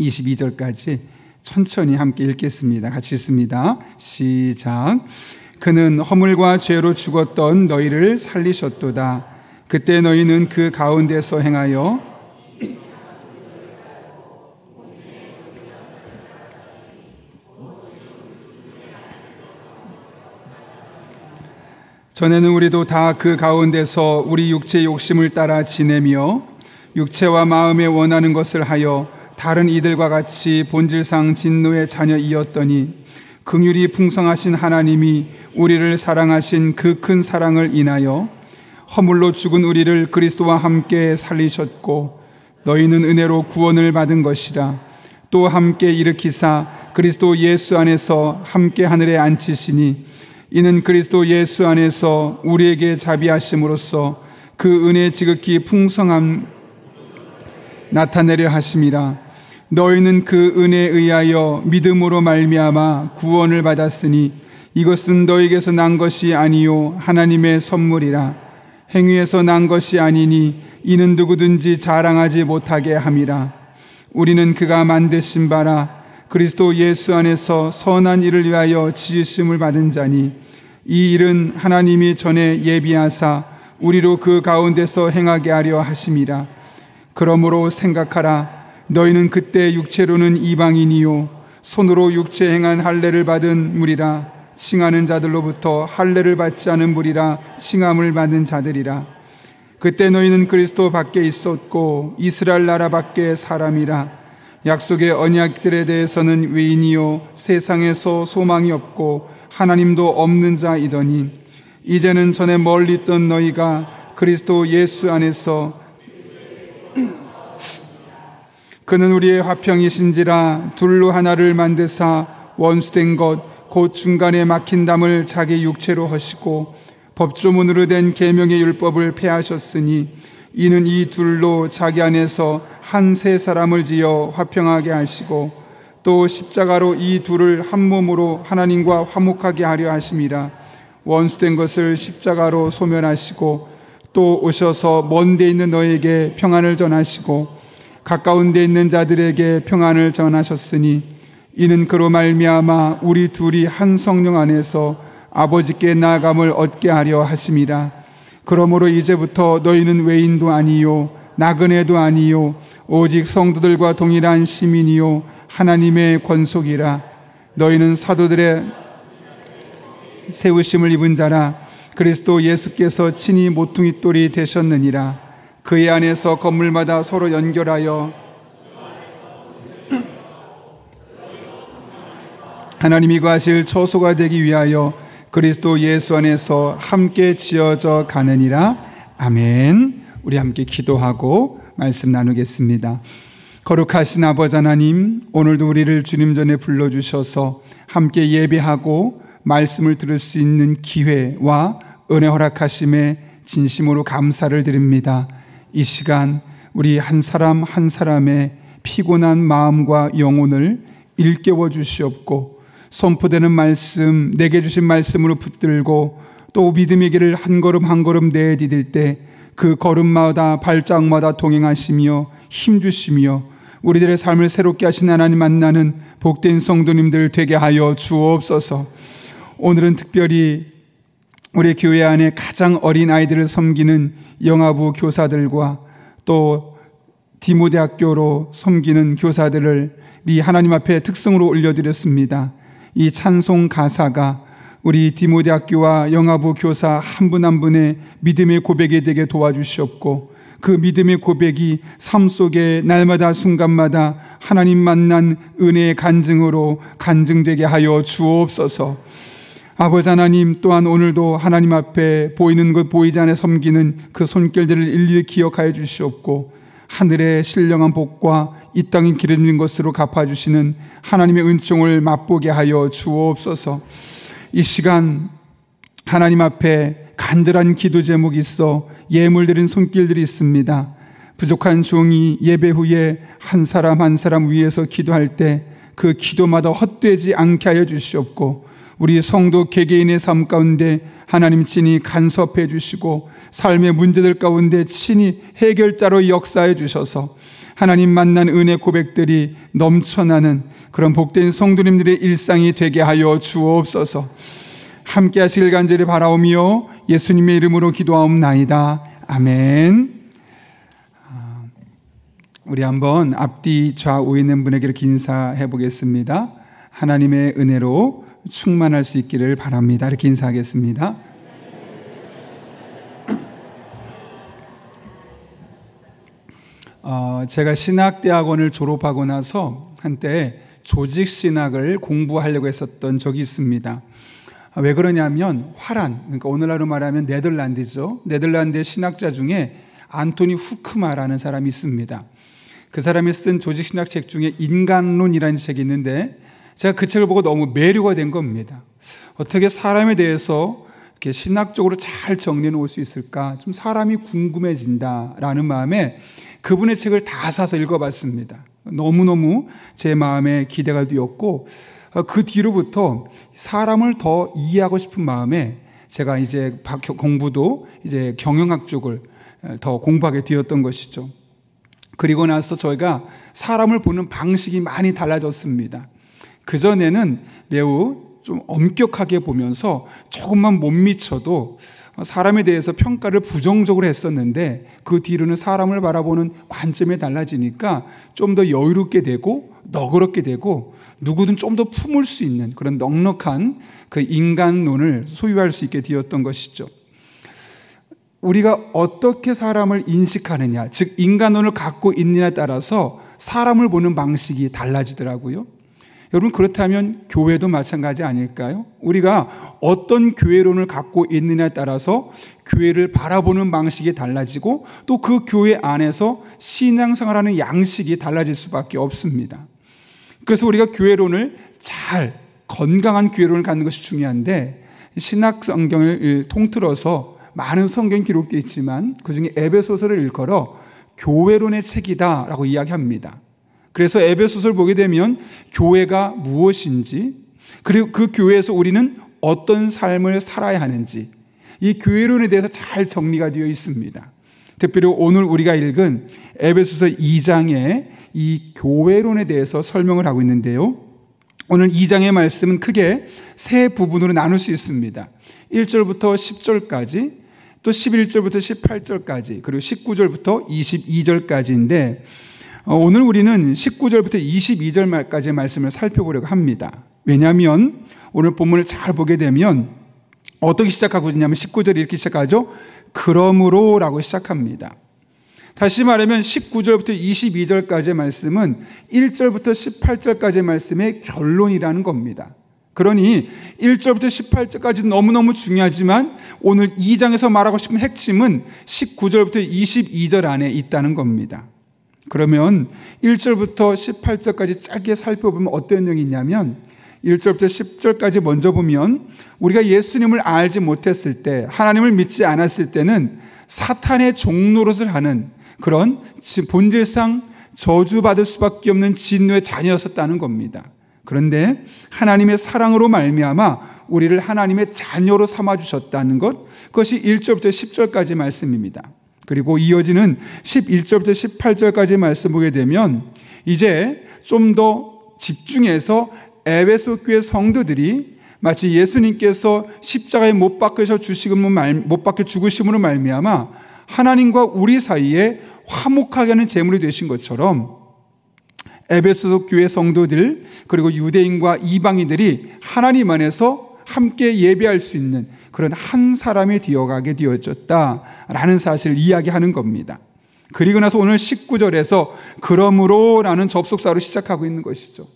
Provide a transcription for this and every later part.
22절까지 천천히 함께 읽겠습니다. 같이 읽습니다. 시작. 그는 허물과 죄로 죽었던 너희를 살리셨도다. 그때 너희는 그 가운데서 행하여 전에는 우리도 다 그 가운데서 우리 육체의 욕심을 따라 지내며 육체와 마음에 원하는 것을 하여 다른 이들과 같이 본질상 진노의 자녀이었더니 긍휼이 풍성하신 하나님이 우리를 사랑하신 그 큰 사랑을 인하여 허물로 죽은 우리를 그리스도와 함께 살리셨고 너희는 은혜로 구원을 받은 것이라. 또 함께 일으키사 그리스도 예수 안에서 함께 하늘에 앉히시니 이는 그리스도 예수 안에서 우리에게 자비하심으로써 그 은혜의 지극히 풍성함 나타내려 하심이라. 너희는 그 은혜에 의하여 믿음으로 말미암아 구원을 받았으니 이것은 너희에게서 난 것이 아니요 하나님의 선물이라. 행위에서 난 것이 아니니 이는 누구든지 자랑하지 못하게 함이라. 우리는 그가 만드신 바라 그리스도 예수 안에서 선한 일을 위하여 지으심을 받은 자니 이 일은 하나님이 전에 예비하사 우리로 그 가운데서 행하게 하려 하심이라. 그러므로 생각하라. 너희는 그때 육체로는 이방인이요 손으로 육체 행한 할례를 받은 무리라. 칭하는 자들로부터 할례를 받지 않은 무리라. 칭함을 받은 자들이라. 그때 너희는 그리스도 밖에 있었고 이스라엘 나라 밖에 사람이라. 약속의 언약들에 대해서는 외인이요 세상에서 소망이 없고 하나님도 없는 자이더니 이제는 전에 멀리 있던 너희가 그리스도 예수 안에서 그는 우리의 화평이신지라. 둘로 하나를 만드사 원수된 것 곧 중간에 막힌 담을 자기 육체로 하시고 법조문으로 된 계명의 율법을 폐하셨으니 이는 이 둘로 자기 안에서 한 세 사람을 지어 화평하게 하시고 또 십자가로 이 둘을 한 몸으로 하나님과 화목하게 하려 하심이라. 원수된 것을 십자가로 소멸하시고 또 오셔서 먼 데 있는 너에게 평안을 전하시고 가까운 데 있는 자들에게 평안을 전하셨으니 이는 그로 말미암아 우리 둘이 한 성령 안에서 아버지께 나아감을 얻게 하려 하심이라. 그러므로 이제부터 너희는 외인도 아니요 나그네도 아니요 오직 성도들과 동일한 시민이요 하나님의 권속이라. 너희는 사도들의 세우심을 입은 자라. 그리스도 예수께서 친히 모퉁이 돌이 되셨느니라. 그의 안에서 건물마다 서로 연결하여 하나님이 거하실 처소가 되기 위하여 그리스도 예수 안에서 함께 지어져 가느니라. 아멘. 우리 함께 기도하고 말씀 나누겠습니다. 거룩하신 아버지 하나님, 오늘도 우리를 주님 전에 불러주셔서 함께 예배하고 말씀을 들을 수 있는 기회와 은혜 허락하심에 진심으로 감사를 드립니다. 이 시간 우리 한 사람 한 사람의 피곤한 마음과 영혼을 일깨워 주시옵고 선포되는 말씀, 내게 주신 말씀으로 붙들고 또 믿음의 길을 한 걸음 한 걸음 내디딜 때 그 걸음마다 발짝마다 동행하시며 힘주시며 우리들의 삶을 새롭게 하신 하나님 만나는 복된 성도님들 되게 하여 주옵소서. 오늘은 특별히 우리 교회 안에 가장 어린 아이들을 섬기는 영아부 교사들과 또 디모데학교로 섬기는 교사들을 이 하나님 앞에 특성으로 올려드렸습니다. 이 찬송 가사가 우리 디모데학교와 영아부 교사 한 분 한 분의 믿음의 고백이 되게 도와주시옵고 그 믿음의 고백이 삶 속에 날마다 순간마다 하나님 만난 은혜의 간증으로 간증되게 하여 주옵소서. 아버지 하나님, 또한 오늘도 하나님 앞에 보이는 것 보이지 않아 섬기는 그 손길들을 일일이 기억하여 주시옵고 하늘의 신령한 복과 이 땅에 기름진 것으로 갚아주시는 하나님의 은총을 맛보게 하여 주옵소서. 이 시간 하나님 앞에 간절한 기도 제목이 있어 예물 드린 손길들이 있습니다. 부족한 종이 예배 후에 한 사람 한 사람 위해서 기도할 때 그 기도마다 헛되지 않게 하여 주시옵고 우리 성도 개개인의 삶 가운데 하나님 친히 간섭해 주시고 삶의 문제들 가운데 친히 해결자로 역사해 주셔서 하나님 만난 은혜 고백들이 넘쳐나는 그런 복된 성도님들의 일상이 되게 하여 주옵소서. 함께 하시길 간절히 바라오며 예수님의 이름으로 기도하옵나이다. 아멘. 우리 한번 앞뒤 좌우에 있는 분에게 이렇게 인사해 보겠습니다. 하나님의 은혜로 충만할 수 있기를 바랍니다. 이렇게 인사하겠습니다. 제가 신학대학원을 졸업하고 나서 한때 조직신학을 공부하려고 했었던 적이 있습니다. 왜 그러냐면 화란, 그러니까 오늘날로 말하면 네덜란드죠. 네덜란드의 신학자 중에 안토니 후크마라는 사람이 있습니다. 그 사람이 쓴 조직신학 책 중에 인간론이라는 책이 있는데 제가 그 책을 보고 너무 매료가 된 겁니다. 어떻게 사람에 대해서 이렇게 신학적으로 잘 정리해 놓을 수 있을까? 좀 사람이 궁금해진다라는 마음에 그분의 책을 다 사서 읽어봤습니다. 너무너무 제 마음에 기대가 되었고 그 뒤로부터 사람을 더 이해하고 싶은 마음에 제가 이제 공부도 이제 경영학 쪽을 더 공부하게 되었던 것이죠. 그리고 나서 저희가 사람을 보는 방식이 많이 달라졌습니다. 그전에는 매우 좀 엄격하게 보면서 조금만 못 미쳐도 사람에 대해서 평가를 부정적으로 했었는데 그 뒤로는 사람을 바라보는 관점이 달라지니까 좀 더 여유롭게 되고 너그럽게 되고 누구든 좀 더 품을 수 있는 그런 넉넉한 그 인간론을 소유할 수 있게 되었던 것이죠. 우리가 어떻게 사람을 인식하느냐, 즉 인간론을 갖고 있느냐에 따라서 사람을 보는 방식이 달라지더라고요. 여러분, 그렇다면 교회도 마찬가지 아닐까요? 우리가 어떤 교회론을 갖고 있느냐에 따라서 교회를 바라보는 방식이 달라지고 또 그 교회 안에서 신앙생활하는 양식이 달라질 수밖에 없습니다. 그래서 우리가 교회론을 잘 건강한 교회론을 갖는 것이 중요한데 신학 성경을 통틀어서 많은 성경이 기록되어 있지만 그중에 에베소서를 일컬어 교회론의 책이다라고 이야기합니다. 그래서 에베소서를 보게 되면 교회가 무엇인지 그리고 그 교회에서 우리는 어떤 삶을 살아야 하는지 이 교회론에 대해서 잘 정리가 되어 있습니다. 특별히 오늘 우리가 읽은 에베소서 2장에 이 교회론에 대해서 설명을 하고 있는데요. 오늘 2장의 말씀은 크게 세 부분으로 나눌 수 있습니다. 1절부터 10절까지 또 11절부터 18절까지 그리고 19절부터 22절까지인데 오늘 우리는 19절부터 22절까지의 말씀을 살펴보려고 합니다. 왜냐하면 오늘 본문을 잘 보게 되면 어떻게 시작하고 있냐면 19절이 이렇게 시작하죠. 그러므로 라고 시작합니다. 다시 말하면 19절부터 22절까지의 말씀은 1절부터 18절까지의 말씀의 결론이라는 겁니다. 그러니 1절부터 18절까지 너무너무 중요하지만 오늘 2장에서 말하고 싶은 핵심은 19절부터 22절 안에 있다는 겁니다. 그러면 1절부터 18절까지 짧게 살펴보면 어떤 내용이 있냐면 1절부터 10절까지 먼저 보면 우리가 예수님을 알지 못했을 때 하나님을 믿지 않았을 때는 사탄의 종노릇을 하는 그런 본질상 저주받을 수밖에 없는 진노의 자녀였었다는 겁니다. 그런데 하나님의 사랑으로 말미암아 우리를 하나님의 자녀로 삼아주셨다는 것, 그것이 1절부터 10절까지 말씀입니다. 그리고 이어지는 11절부터 18절까지 말씀 보게 되면 이제 좀 더 집중해서 에베소 교회 성도들이 마치 예수님께서 십자가에 못 박혀 죽으심으로 말미암아 하나님과 우리 사이에 화목하게 하는 제물이 되신 것처럼 에베소 교회 성도들 그리고 유대인과 이방인들이 하나님 안에서 함께 예배할 수 있는 그런 한 사람이 되어가게 되어졌다라는 사실을 이야기하는 겁니다. 그리고 나서 오늘 19절에서 그러므로 라는 접속사로 시작하고 있는 것이죠.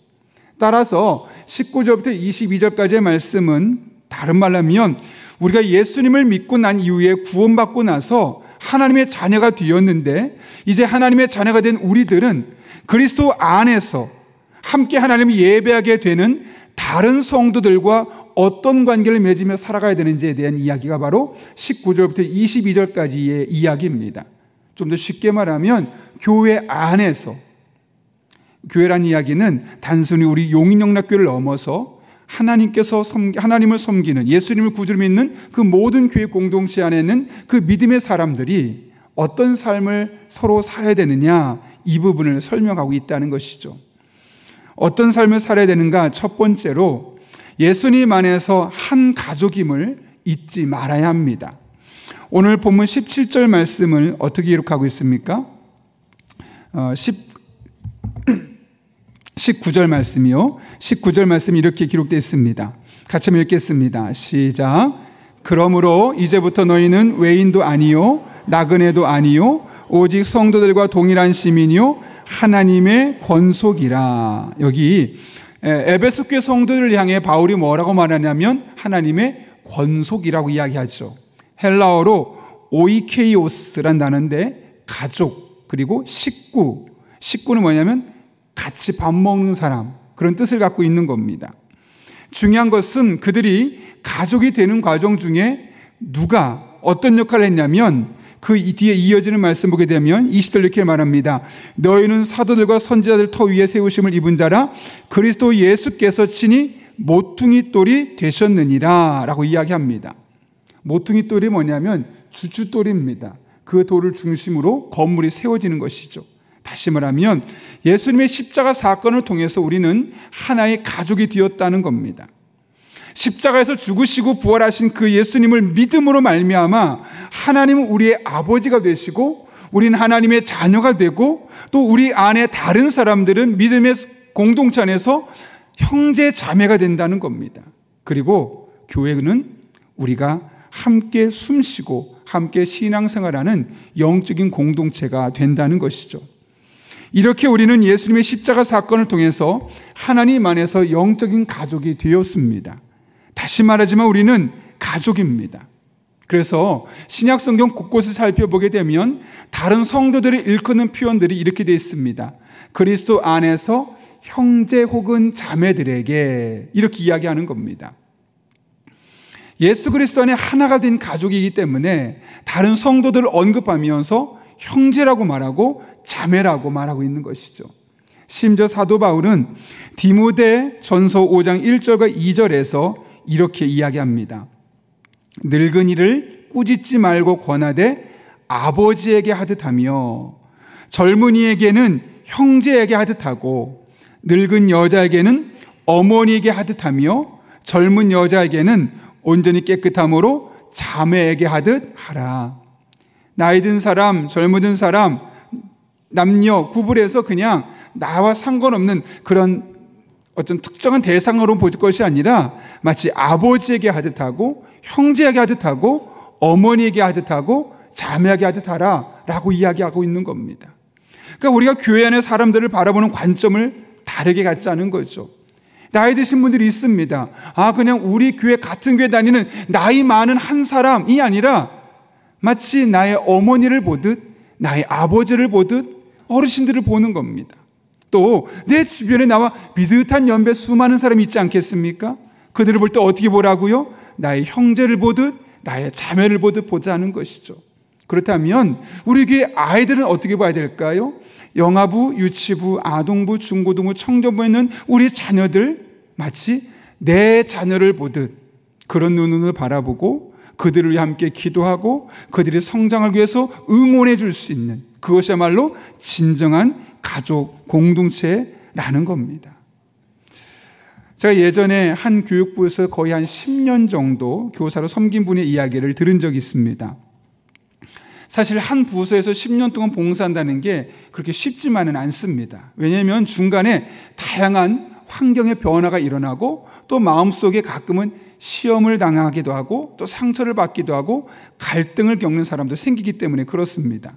따라서 19절부터 22절까지의 말씀은 다른 말로 하면 우리가 예수님을 믿고 난 이후에 구원받고 나서 하나님의 자녀가 되었는데 이제 하나님의 자녀가 된 우리들은 그리스도 안에서 함께 하나님을 예배하게 되는 다른 성도들과 어떤 관계를 맺으며 살아가야 되는지에 대한 이야기가 바로 19절부터 22절까지의 이야기입니다. 좀 더 쉽게 말하면 교회 안에서, 교회란 이야기는 단순히 우리 용인영락교회를 넘어서 하나님을 섬기는 예수님을 구주로 믿는 그 모든 교회 공동체 안에 있는 그 믿음의 사람들이 어떤 삶을 서로 살아야 되느냐, 이 부분을 설명하고 있다는 것이죠. 어떤 삶을 살아야 되는가? 첫 번째로 예수님 안에서 한 가족임을 잊지 말아야 합니다. 오늘 본문 17절 말씀을 어떻게 기록하고 있습니까? 19절 말씀이요. 19절 말씀이 이렇게 기록되어 있습니다. 같이 한번 읽겠습니다. 시작. 그러므로 이제부터 너희는 외인도 아니요 나그네도 아니요 오직 성도들과 동일한 시민이요 하나님의 권속이라. 여기 에베소 교회 성도들을 향해 바울이 뭐라고 말하냐면 하나님의 권속이라고 이야기하죠. 헬라어로 오이케이오스란 단어인데 가족 그리고 식구. 식구는 뭐냐면 같이 밥 먹는 사람, 그런 뜻을 갖고 있는 겁니다. 중요한 것은 그들이 가족이 되는 과정 중에 누가 어떤 역할을 했냐면 그 뒤에 이어지는 말씀 보게 되면 20절 이렇게 말합니다. 너희는 사도들과 선지자들 터 위에 세우심을 입은 자라 그리스도 예수께서 친히 모퉁이 돌이 되셨느니라 라고 이야기합니다. 모퉁이 돌이 뭐냐면 주춧돌입니다. 그 돌을 중심으로 건물이 세워지는 것이죠. 다시 말하면 예수님의 십자가 사건을 통해서 우리는 하나의 가족이 되었다는 겁니다. 십자가에서 죽으시고 부활하신 그 예수님을 믿음으로 말미암아 하나님은 우리의 아버지가 되시고 우리는 하나님의 자녀가 되고 또 우리 안에 다른 사람들은 믿음의 공동체 안에서 형제 자매가 된다는 겁니다. 그리고 교회는 우리가 함께 숨쉬고 함께 신앙생활하는 영적인 공동체가 된다는 것이죠. 이렇게 우리는 예수님의 십자가 사건을 통해서 하나님 안에서 영적인 가족이 되었습니다. 다시 말하지만 우리는 가족입니다. 그래서 신약 성경 곳곳을 살펴보게 되면 다른 성도들이 일컫는 표현들이 이렇게 되어 있습니다. 그리스도 안에서 형제 혹은 자매들에게 이렇게 이야기하는 겁니다. 예수 그리스도 안에 하나가 된 가족이기 때문에 다른 성도들을 언급하면서 형제라고 말하고 자매라고 말하고 있는 것이죠. 심지어 사도 바울은 디모데 전서 5장 1절과 2절에서 이렇게 이야기합니다. 늙은이를 꾸짖지 말고 권하되 아버지에게 하듯하며 젊은이에게는 형제에게 하듯하고 늙은 여자에게는 어머니에게 하듯하며 젊은 여자에게는 온전히 깨끗함으로 자매에게 하듯 하라. 나이 든 사람, 젊은 사람, 남녀 구분해서 그냥 나와 상관없는 그런 어떤 특정한 대상으로 볼 것이 아니라 마치 아버지에게 하듯하고 형제에게 하듯하고 어머니에게 하듯하고 자매에게 하듯하라 라고 이야기하고 있는 겁니다. 그러니까 우리가 교회 안에 사람들을 바라보는 관점을 다르게 갖자는 거죠. 나이 드신 분들이 있습니다. 그냥 우리 교회 같은 교회 다니는 나이 많은 한 사람이 아니라 마치 나의 어머니를 보듯 나의 아버지를 보듯 어르신들을 보는 겁니다. 또 내 주변에 나와 비슷한 연배 수많은 사람이 있지 않겠습니까? 그들을 볼 때 어떻게 보라고요? 나의 형제를 보듯 나의 자매를 보듯 보자는 것이죠. 그렇다면 우리 교회 아이들은 어떻게 봐야 될까요? 영아부, 유치부, 아동부, 중고등부, 청년부에 있는 우리 자녀들 마치 내 자녀를 보듯 그런 눈으로 바라보고 그들을 위해 함께 기도하고 그들의 성장을 위해서 응원해 줄 수 있는 그것이야말로 진정한 가족 공동체라는 겁니다. 제가 예전에 한 교육부에서 거의 한 10년 정도 교사로 섬긴 분의 이야기를 들은 적이 있습니다. 사실 한 부서에서 10년 동안 봉사한다는 게 그렇게 쉽지만은 않습니다. 왜냐하면 중간에 다양한 환경의 변화가 일어나고 또 마음속에 가끔은 시험을 당하기도 하고 또 상처를 받기도 하고 갈등을 겪는 사람도 생기기 때문에 그렇습니다.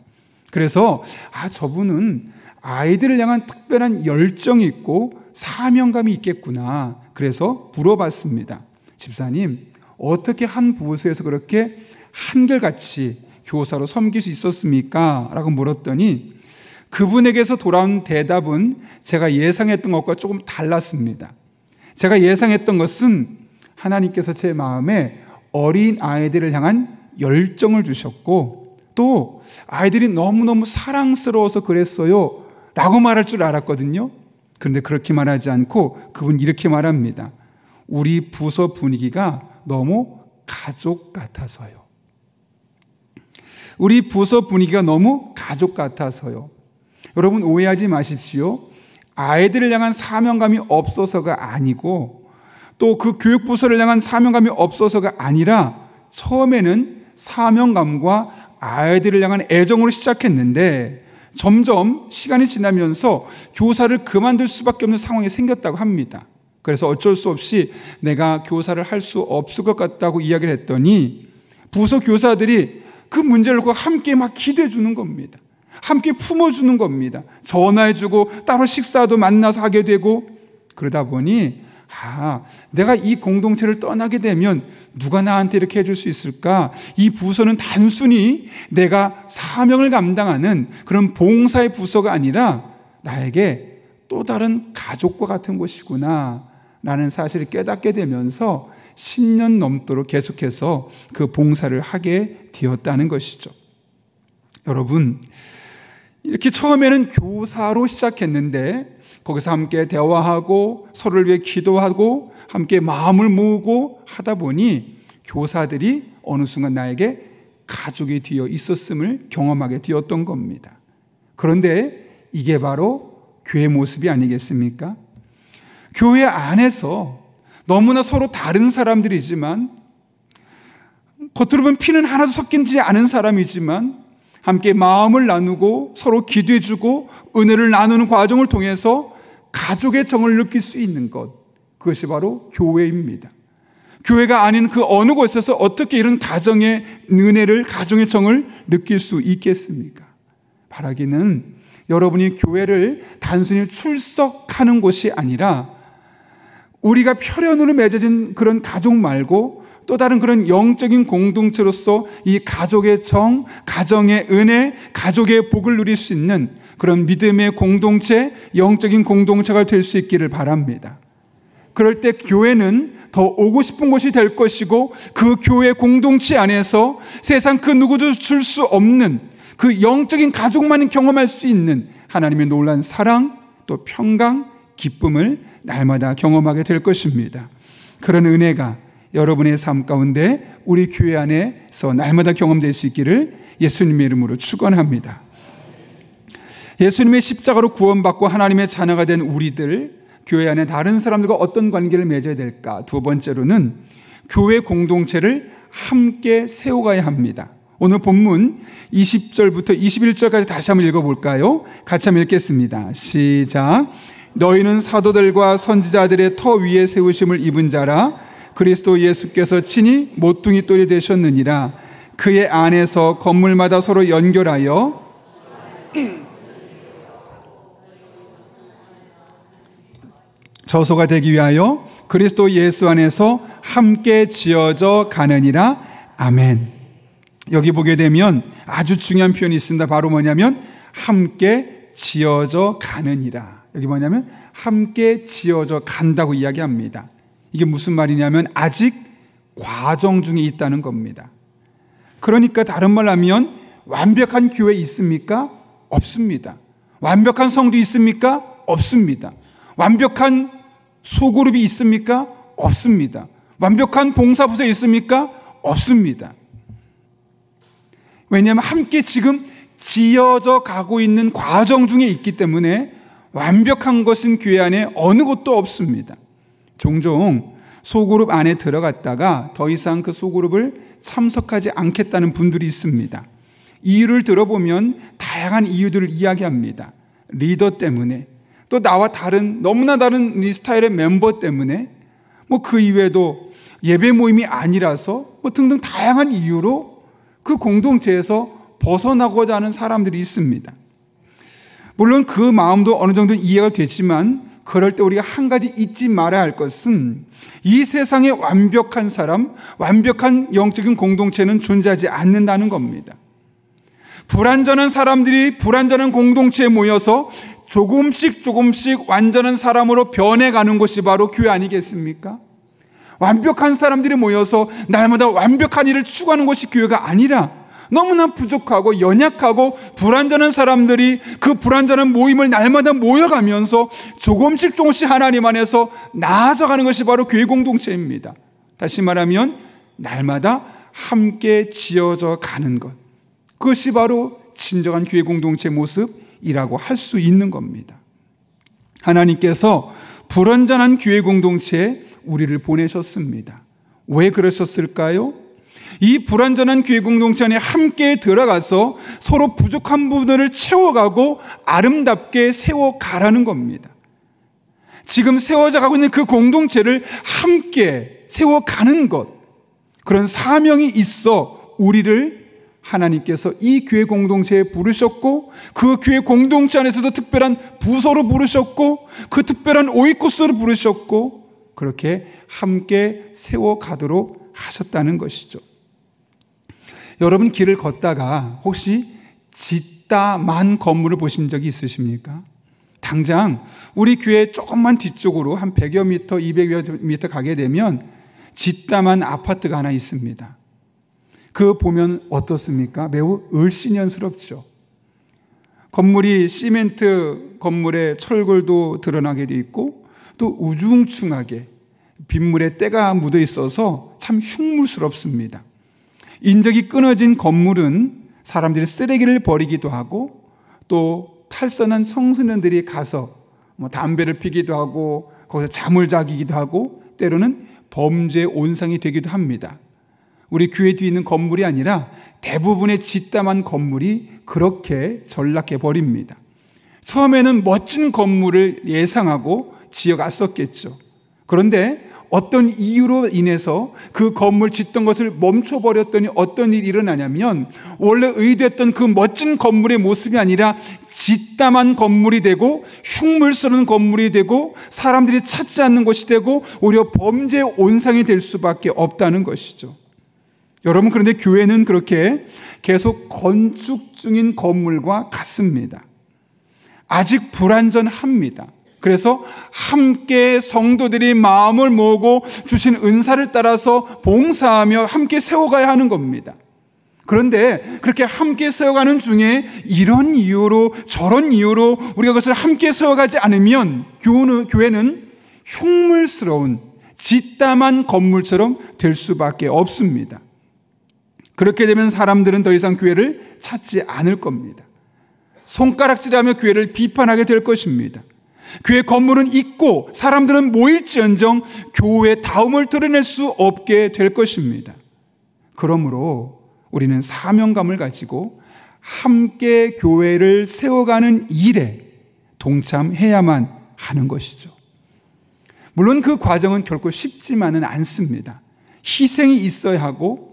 그래서 저분은 아이들을 향한 특별한 열정이 있고 사명감이 있겠구나. 그래서 물어봤습니다. 집사님, 어떻게 한 부서에서 그렇게 한결같이 교사로 섬길 수 있었습니까? 라고 물었더니 그분에게서 돌아온 대답은 제가 예상했던 것과 조금 달랐습니다. 제가 예상했던 것은 하나님께서 제 마음에 어린 아이들을 향한 열정을 주셨고 또 아이들이 너무너무 사랑스러워서 그랬어요 라고 말할 줄 알았거든요. 그런데 그렇게 말하지 않고 그분 이렇게 말합니다. 우리 부서 분위기가 너무 가족 같아서요. 우리 부서 분위기가 너무 가족 같아서요. 여러분 오해하지 마십시오. 아이들을 향한 사명감이 없어서가 아니고 또 그 교육부서를 향한 사명감이 없어서가 아니라 처음에는 사명감과 아이들을 향한 애정으로 시작했는데 점점 시간이 지나면서 교사를 그만둘 수밖에 없는 상황이 생겼다고 합니다. 그래서 어쩔 수 없이 내가 교사를 할 수 없을 것 같다고 이야기를 했더니 부서 교사들이 그 문제를 갖고 함께 막 기도해 주는 겁니다. 함께 품어주는 겁니다. 전화해주고 따로 식사도 만나서 하게 되고 그러다 보니 내가 이 공동체를 떠나게 되면 누가 나한테 이렇게 해줄 수 있을까? 이 부서는 단순히 내가 사명을 감당하는 그런 봉사의 부서가 아니라 나에게 또 다른 가족과 같은 곳이구나 라는 사실을 깨닫게 되면서 10년 넘도록 계속해서 그 봉사를 하게 되었다는 것이죠. 여러분, 이렇게 처음에는 교사로 시작했는데 거기서 함께 대화하고 서로를 위해 기도하고 함께 마음을 모으고 하다 보니 교사들이 어느 순간 나에게 가족이 되어 있었음을 경험하게 되었던 겁니다. 그런데 이게 바로 교회 모습이 아니겠습니까? 교회 안에서 너무나 서로 다른 사람들이지만 겉으로 보면 피는 하나도 섞이지 않은 사람이지만 함께 마음을 나누고 서로 기도해주고 은혜를 나누는 과정을 통해서 가족의 정을 느낄 수 있는 것, 그것이 바로 교회입니다. 교회가 아닌 그 어느 곳에서 어떻게 이런 가정의 은혜를, 가정의 정을 느낄 수 있겠습니까? 바라기는 여러분이 교회를 단순히 출석하는 곳이 아니라 우리가 혈연으로 맺어진 그런 가족 말고 또 다른 그런 영적인 공동체로서 이 가족의 정, 가정의 은혜, 가족의 복을 누릴 수 있는 그런 믿음의 공동체, 영적인 공동체가 될 수 있기를 바랍니다. 그럴 때 교회는 더 오고 싶은 곳이 될 것이고 그 교회 공동체 안에서 세상 그 누구도 줄 수 없는 그 영적인 가족만이 경험할 수 있는 하나님의 놀라운 사랑, 또 평강, 기쁨을 날마다 경험하게 될 것입니다. 그런 은혜가 여러분의 삶 가운데 우리 교회 안에서 날마다 경험될 수 있기를 예수님의 이름으로 축원합니다. 예수님의 십자가로 구원받고 하나님의 자녀가 된 우리들, 교회 안에 다른 사람들과 어떤 관계를 맺어야 될까? 두 번째로는 교회 공동체를 함께 세워가야 합니다. 오늘 본문 20절부터 21절까지 다시 한번 읽어볼까요? 같이 한번 읽겠습니다. 시작. 너희는 사도들과 선지자들의 터 위에 세우심을 입은 자라. 그리스도 예수께서 친히 모퉁이 돌이 되셨느니라. 그의 안에서 건물마다 서로 연결하여 저소가 되기 위하여 그리스도 예수 안에서 함께 지어져 가느니라. 아멘. 여기 보게 되면 아주 중요한 표현이 있습니다. 바로 뭐냐면 함께 지어져 가느니라. 여기 뭐냐면 함께 지어져 간다고 이야기합니다. 이게 무슨 말이냐면 아직 과정 중에 있다는 겁니다. 그러니까 다른 말로 하면 완벽한 교회 있습니까? 없습니다. 완벽한 성도 있습니까? 없습니다. 완벽한 소그룹이 있습니까? 없습니다. 완벽한 봉사부서 있습니까? 없습니다. 왜냐하면 함께 지금 지어져 가고 있는 과정 중에 있기 때문에 완벽한 것은 교회 안에 어느 곳도 없습니다. 종종 소그룹 안에 들어갔다가 더 이상 그 소그룹을 참석하지 않겠다는 분들이 있습니다. 이유를 들어보면 다양한 이유들을 이야기합니다. 리더 때문에, 또 나와 다른 너무나 다른 이 스타일의 멤버 때문에, 그 이외에도 예배 모임이 아니라서 등등 다양한 이유로 그 공동체에서 벗어나고자 하는 사람들이 있습니다. 물론 그 마음도 어느 정도 이해가 되지만 그럴 때 우리가 한 가지 잊지 말아야 할 것은 이 세상에 완벽한 사람, 완벽한 영적인 공동체는 존재하지 않는다는 겁니다. 불완전한 사람들이 불완전한 공동체에 모여서 조금씩 완전한 사람으로 변해가는 것이 바로 교회 아니겠습니까? 완벽한 사람들이 모여서 날마다 완벽한 일을 추구하는 것이 교회가 아니라 너무나 부족하고 연약하고 불완전한 사람들이 그 불완전한 모임을 날마다 모여가면서 조금씩 하나님 안에서 나아져가는 것이 바로 교회 공동체입니다. 다시 말하면 날마다 함께 지어져 가는 것, 그것이 바로 진정한 교회 공동체 모습이라고 할 수 있는 겁니다. 하나님께서 불완전한 교회 공동체에 우리를 보내셨습니다. 왜 그러셨을까요? 이 불완전한 교회 공동체 안에 함께 들어가서 서로 부족한 부분을 채워가고 아름답게 세워가라는 겁니다. 지금 세워져 가고 있는 그 공동체를 함께 세워가는 것, 그런 사명이 있어 우리를 하나님께서 이 교회 공동체에 부르셨고, 그 교회 공동체 안에서도 특별한 부서로 부르셨고, 그 특별한 오이코스로 부르셨고, 그렇게 함께 세워가도록 하셨다는 것이죠. 여러분, 길을 걷다가 혹시 짓다만 건물을 보신 적이 있으십니까? 당장 우리 교회 조금만 뒤쪽으로 한 100여 미터, 200여 미터 가게 되면 짓다만 아파트가 하나 있습니다. 그거 보면 어떻습니까? 매우 을씨년스럽죠. 건물이 시멘트 건물에 철골도 드러나게 돼 있고, 또 우중충하게 빗물에 때가 묻어 있어서 참 흉물스럽습니다. 인적이 끊어진 건물은 사람들이 쓰레기를 버리기도 하고, 또 탈선한 청소년들이 가서 담배를 피기도 하고, 거기서 잠을 자기도 하고, 때로는 범죄의 온상이 되기도 합니다. 우리 교회 뒤에 있는 건물이 아니라 대부분의 짓담한 건물이 그렇게 전락해 버립니다. 처음에는 멋진 건물을 예상하고 지어갔었겠죠. 그런데 어떤 이유로 인해서 그 건물 짓던 것을 멈춰버렸더니 어떤 일이 일어나냐면, 원래 의도했던 그 멋진 건물의 모습이 아니라 짓담한 건물이 되고, 흉물스러운 건물이 되고, 사람들이 찾지 않는 것이 되고, 오히려 범죄의 온상이 될 수밖에 없다는 것이죠. 여러분, 그런데 교회는 그렇게 계속 건축 중인 건물과 같습니다. 아직 불완전합니다. 그래서 함께 성도들이 마음을 모으고 주신 은사를 따라서 봉사하며 함께 세워가야 하는 겁니다. 그런데 그렇게 함께 세워가는 중에 이런 이유로 저런 이유로 우리가 그것을 함께 세워가지 않으면 교회는 흉물스러운 짓담한 건물처럼 될 수밖에 없습니다. 그렇게 되면 사람들은 더 이상 교회를 찾지 않을 겁니다. 손가락질하며 교회를 비판하게 될 것입니다. 교회 건물은 있고 사람들은 모일지언정 교회의 다움을 드러낼 수 없게 될 것입니다. 그러므로 우리는 사명감을 가지고 함께 교회를 세워가는 일에 동참해야만 하는 것이죠. 물론 그 과정은 결코 쉽지만은 않습니다. 희생이 있어야 하고,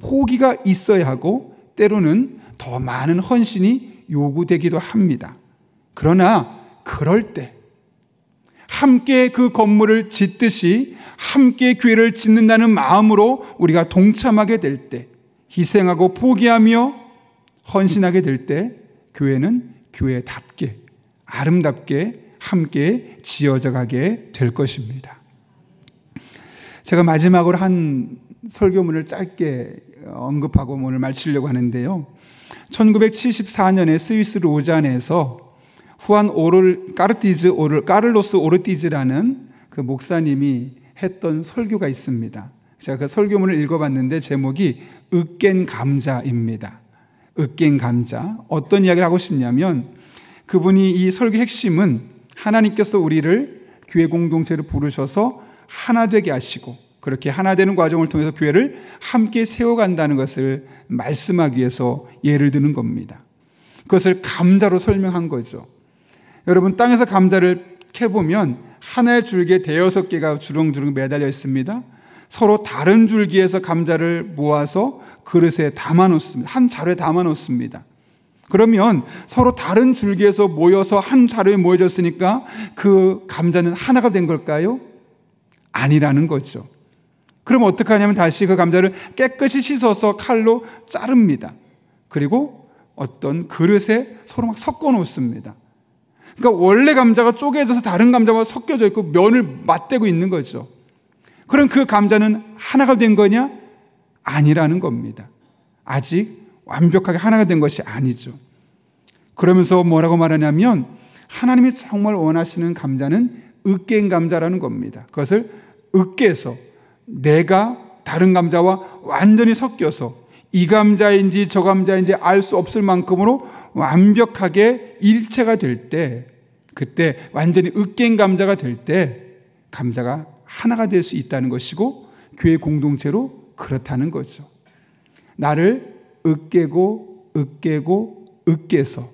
포기가 있어야 하고, 때로는 더 많은 헌신이 요구되기도 합니다. 그러나 그럴 때 함께 그 건물을 짓듯이 함께 교회를 짓는다는 마음으로 우리가 동참하게 될 때, 희생하고 포기하며 헌신하게 될 때, 교회는 교회답게 아름답게 함께 지어져 가게 될 것입니다. 제가 마지막으로 한 설교문을 짧게 언급하고 오늘 마치려고 하는데요. 1974년에 스위스 로잔에서 후안 까를로스 오르티즈라는 그 목사님이 했던 설교가 있습니다. 제가 그 설교문을 읽어봤는데 제목이 으깬 감자입니다. 으깬 감자. 어떤 이야기를 하고 싶냐면, 그분이 이 설교 핵심은 하나님께서 우리를 교회 공동체로 부르셔서 하나 되게 하시고, 그렇게 하나 되는 과정을 통해서 교회를 함께 세워간다는 것을 말씀하기 위해서 예를 드는 겁니다. 그것을 감자로 설명한 거죠. 여러분, 땅에서 감자를 캐보면 하나의 줄기에 5개가 주렁주렁 매달려 있습니다. 서로 다른 줄기에서 감자를 모아서 그릇에 담아놓습니다. 한 자루에 담아놓습니다. 그러면 서로 다른 줄기에서 모여서 한 자루에 모여졌으니까 그 감자는 하나가 된 걸까요? 아니라는 거죠. 그럼 어떻게 하냐면 다시 그 감자를 깨끗이 씻어서 칼로 자릅니다. 그리고 어떤 그릇에 서로 막 섞어 놓습니다. 그러니까 원래 감자가 쪼개져서 다른 감자와 섞여져 있고 면을 맞대고 있는 거죠. 그럼 그 감자는 하나가 된 거냐? 아니라는 겁니다. 아직 완벽하게 하나가 된 것이 아니죠. 그러면서 뭐라고 말하냐면, 하나님이 정말 원하시는 감자는 으깬 감자라는 겁니다. 그것을 으깨서 내가 다른 감자와 완전히 섞여서 이 감자인지 저 감자인지 알 수 없을 만큼으로 완벽하게 일체가 될 때, 그때 완전히 으깬 감자가 될 때 감자가 하나가 될 수 있다는 것이고, 교회 공동체로 그렇다는 거죠. 나를 으깨고 으깨서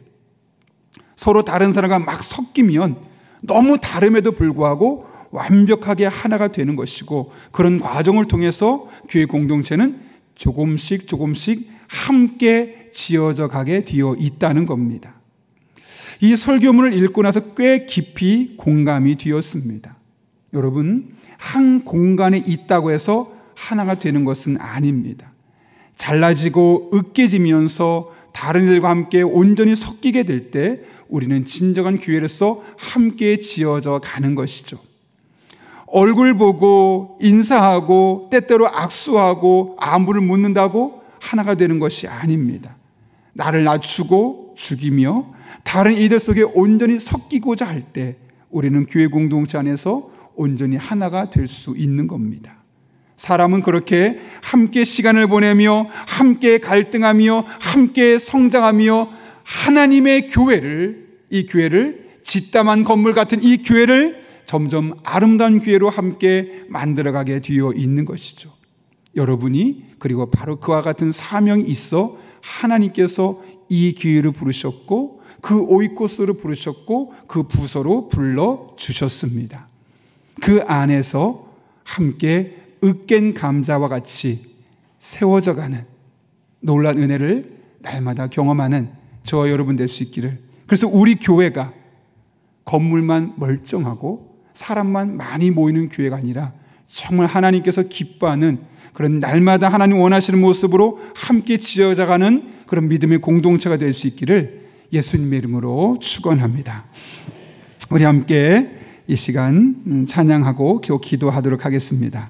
서로 다른 사람과 막 섞이면 너무 다름에도 불구하고 완벽하게 하나가 되는 것이고, 그런 과정을 통해서 교회 공동체는 조금씩 함께 지어져 가게 되어 있다는 겁니다. 이 설교문을 읽고 나서 꽤 깊이 공감이 되었습니다. 여러분, 한 공간에 있다고 해서 하나가 되는 것은 아닙니다. 잘라지고 으깨지면서 다른 일과 함께 온전히 섞이게 될 때 우리는 진정한 교회로서 함께 지어져 가는 것이죠. 얼굴 보고 인사하고 때때로 악수하고 안부를 묻는다고 하나가 되는 것이 아닙니다. 나를 낮추고 죽이며 다른 이들 속에 온전히 섞이고자 할 때 우리는 교회 공동체 안에서 온전히 하나가 될 수 있는 겁니다. 사람은 그렇게 함께 시간을 보내며 함께 갈등하며 함께 성장하며 하나님의 교회를, 이 교회를 짓담한 건물 같은 이 교회를 점점 아름다운 교회로 함께 만들어가게 되어 있는 것이죠. 여러분이 그리고 바로 그와 같은 사명이 있어 하나님께서 이 교회를 부르셨고 그 오이코스로 부르셨고 그 부서로 불러주셨습니다. 그 안에서 함께 으깬 감자와 같이 세워져 가는 놀라운 은혜를 날마다 경험하는 저와 여러분 될 수 있기를. 그래서 우리 교회가 건물만 멀쩡하고 사람만 많이 모이는 교회가 아니라 정말 하나님께서 기뻐하는 그런 날마다 하나님 원하시는 모습으로 함께 지어져가는 그런 믿음의 공동체가 될 수 있기를 예수님의 이름으로 축원합니다. 우리 함께 이 시간 찬양하고 기도하도록 하겠습니다.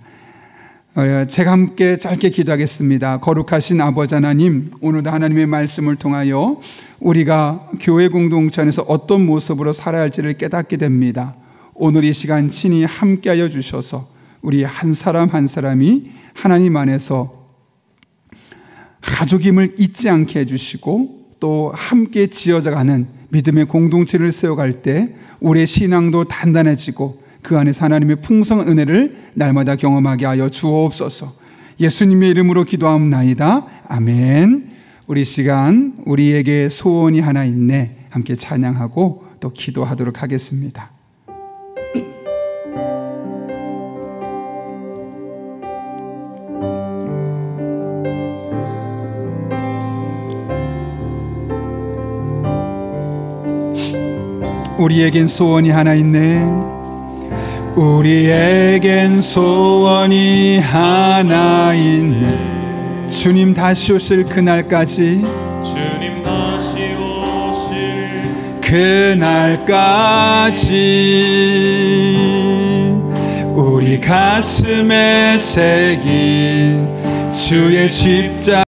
제가 함께 짧게 기도하겠습니다. 거룩하신 아버지 하나님, 오늘도 하나님의 말씀을 통하여 우리가 교회 공동체 안에서 어떤 모습으로 살아야 할지를 깨닫게 됩니다. 오늘 이 시간 친히 함께하여 주셔서 우리 한 사람 한 사람이 하나님 안에서 가족임을 잊지 않게 해주시고 또 함께 지어져가는 믿음의 공동체를 세워갈 때 우리의 신앙도 단단해지고 그 안에서 하나님의 풍성한 은혜를 날마다 경험하게 하여 주옵소서. 예수님의 이름으로 기도하옵나이다. 아멘. 우리 시간 우리에게 소원이 하나 있네 함께 찬양하고 또 기도하도록 하겠습니다. 우리에겐 소원이 하나 있네. 우리에겐 소원이 하나 있네. 주님 다시 오실 그날까지, 주님 다시 오실 그날까지 우리 가슴에 새긴 주의 십자가